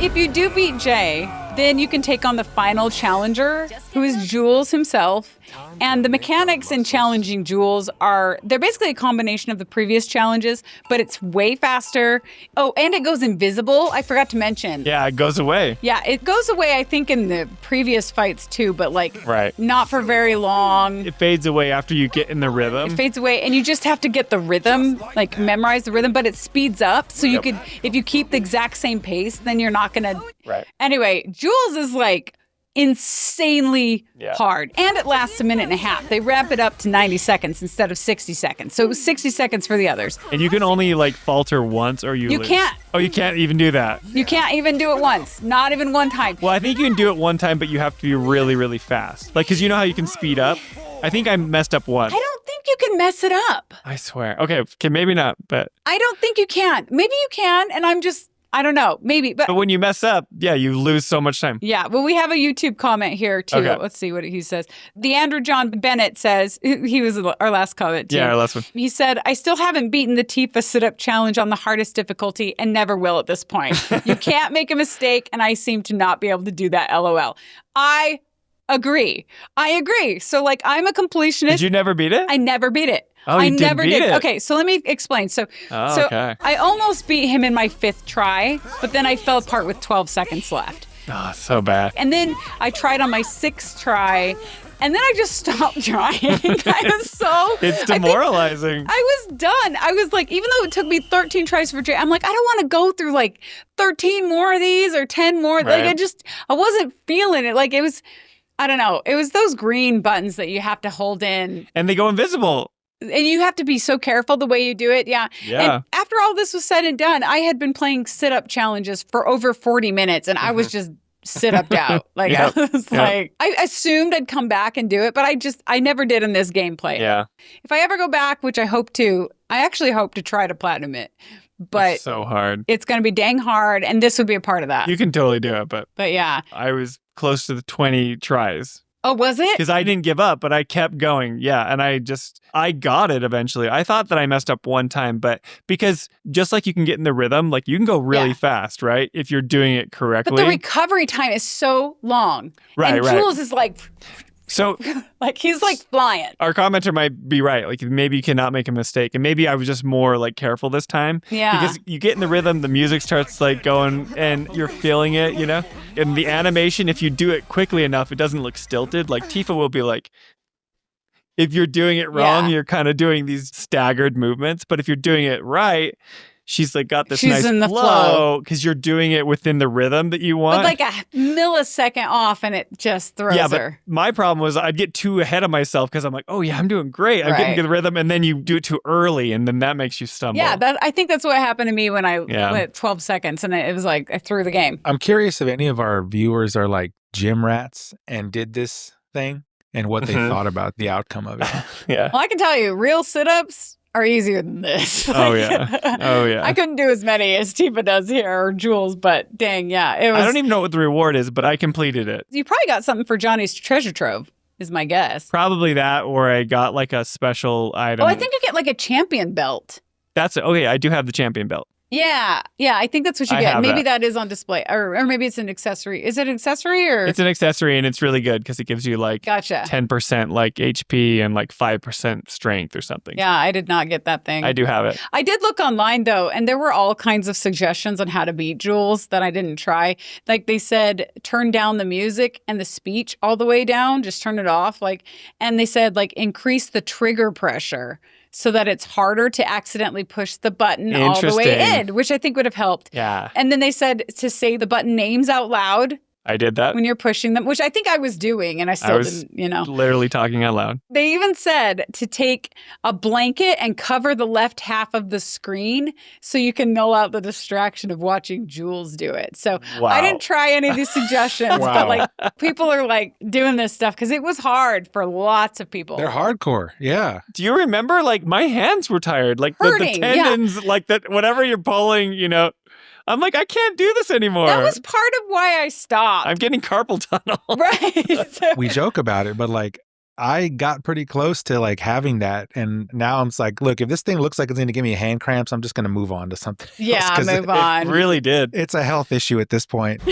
If you do beat Jay, then you can take on the final challenger, who is Jules himself. And the mechanics in challenging Jules they're basically a combination of the previous challenges, but it's way faster. Oh, and it goes invisible. I forgot to mention. Yeah, it goes away. Yeah, it goes away, I think, in the previous fights too, but right. Not for very long. It fades away after you get in the rhythm. It fades away, and you just have to get the rhythm, memorize the rhythm, but it speeds up. So you could, if you keep the exact same pace, then you're not going to. Right. Anyway, Jules is insanely hard, and it lasts a minute and a half. They wrap it up to 90 seconds instead of 60 seconds. So it was 60 seconds for the others. And you can only falter once or you lose. Can't. Oh, you can't even do that. You can't even do it once. Not even one time. Well, I think you can do it one time, but you have to be really, really fast. Because you know how you can speed up? I think I messed up once. I don't think you can mess it up. I swear. Okay, maybe not, but... I don't think you can. Maybe you can, and I don't know, maybe. But when you mess up, you lose so much time. Yeah, well, we have a YouTube comment here, too. Okay. Let's see what he says. The Andrew John Bennett says, he was our last comment, too. Yeah, our last one. He said, I still haven't beaten the Tifa sit-up challenge on the hardest difficulty and never will at this point. You can't make a mistake, and I seem to not be able to do that, LOL. I agree. So, I'm a completionist. Did you never beat it? I never beat it. Oh, you never did beat it. Okay, so let me explain. So okay. I almost beat him in my 5th try, but then I fell apart with 12 seconds left. Oh, so bad. And then I tried on my 6th try, and then I just stopped trying. It's demoralizing. I was done. I was even though it took me 13 tries for Jay, I'm I don't want to go through 13 more of these or 10 more. Right. I wasn't feeling it. It was, I don't know. It was those green buttons that you have to hold in. And they go invisible. And you have to be so careful the way you do it. Yeah. And after all this was said and done, I had been playing sit-up challenges for over 40 minutes, and I was just sit-upped out. I was I assumed I'd come back and do it, but I never did in this gameplay. Yeah. If I ever go back, which I hope to, I actually hope to try to platinum it. But it's so hard. It's going to be dang hard, and this would be a part of that. You can totally do it, but yeah. I was close to the 20 tries. Oh, was it? Because I didn't give up, but I kept going. Yeah, and I got it eventually. I thought that I messed up one time, but because just like you can get in the rhythm, you can go really fast, right? If you're doing it correctly. But the recovery time is so long. Right, and Jules is so he's flying. Our commenter might be right. Maybe you cannot make a mistake. And maybe I was just more careful this time. Yeah. Because you get in the rhythm, the music starts going and you're feeling it, And the animation, if you do it quickly enough, it doesn't look stilted. Tifa will be if you're doing it wrong, you're kind of doing these staggered movements. But if you're doing it right, she's got this nice in the flow because you're doing it within the rhythm that you want. But a millisecond off and it just throws her. But my problem was I'd get too ahead of myself because I'm I'm doing great. I'm getting to the rhythm, and then you do it too early, and then that makes you stumble. Yeah, I think that's what happened to me when I went 12 seconds, and it was I threw the game. I'm curious if any of our viewers are gym rats and did this thing and what they thought about the outcome of it. Yeah. Well, I can tell you, real sit-ups are easier than this. Oh, yeah. I couldn't do as many as Tifa does here or Jules, but dang, yeah. It was. I don't even know what the reward is, but I completed it. You probably got something for Johnny's treasure trove, is my guess. Probably that, or I got a special item. Oh, I think you get a champion belt. That's it. Okay, I do have the champion belt. Yeah, I think that's what you get. Maybe that is on display, or maybe it's an accessory. Is it an accessory or? It's an accessory, and it's really good because it gives you gotcha 10% HP and 5% strength or something. Yeah, I did not get that thing. I do have it. I did look online though, and there were all kinds of suggestions on how to beat Jules that I didn't try. They said turn down the music and the speech all the way down, just turn it off. And they said increase the trigger pressure, so that it's harder to accidentally push the button all the way in, which I think would have helped. Yeah. And then they said to say the button names out loud. I did that. When you're pushing them, which I think I was doing, and I still didn't, literally talking out loud. They even said to take a blanket and cover the left half of the screen so you can null out the distraction of watching Jules do it. So I didn't try any of these suggestions, but people are doing this stuff because it was hard for lots of people. They're hardcore. Yeah. Do you remember my hands were tired? Hurting, the tendons, that whatever you're pulling, I'm I can't do this anymore. That was part of why I stopped. I'm getting carpal tunnel. Right. We joke about it, but I got pretty close to like having that, and now I'm just like, look, if this thing looks like it's going to give me hand cramps, I'm just going to move on to something else, Yeah, 'cause move on. It really did. it's a health issue at this point.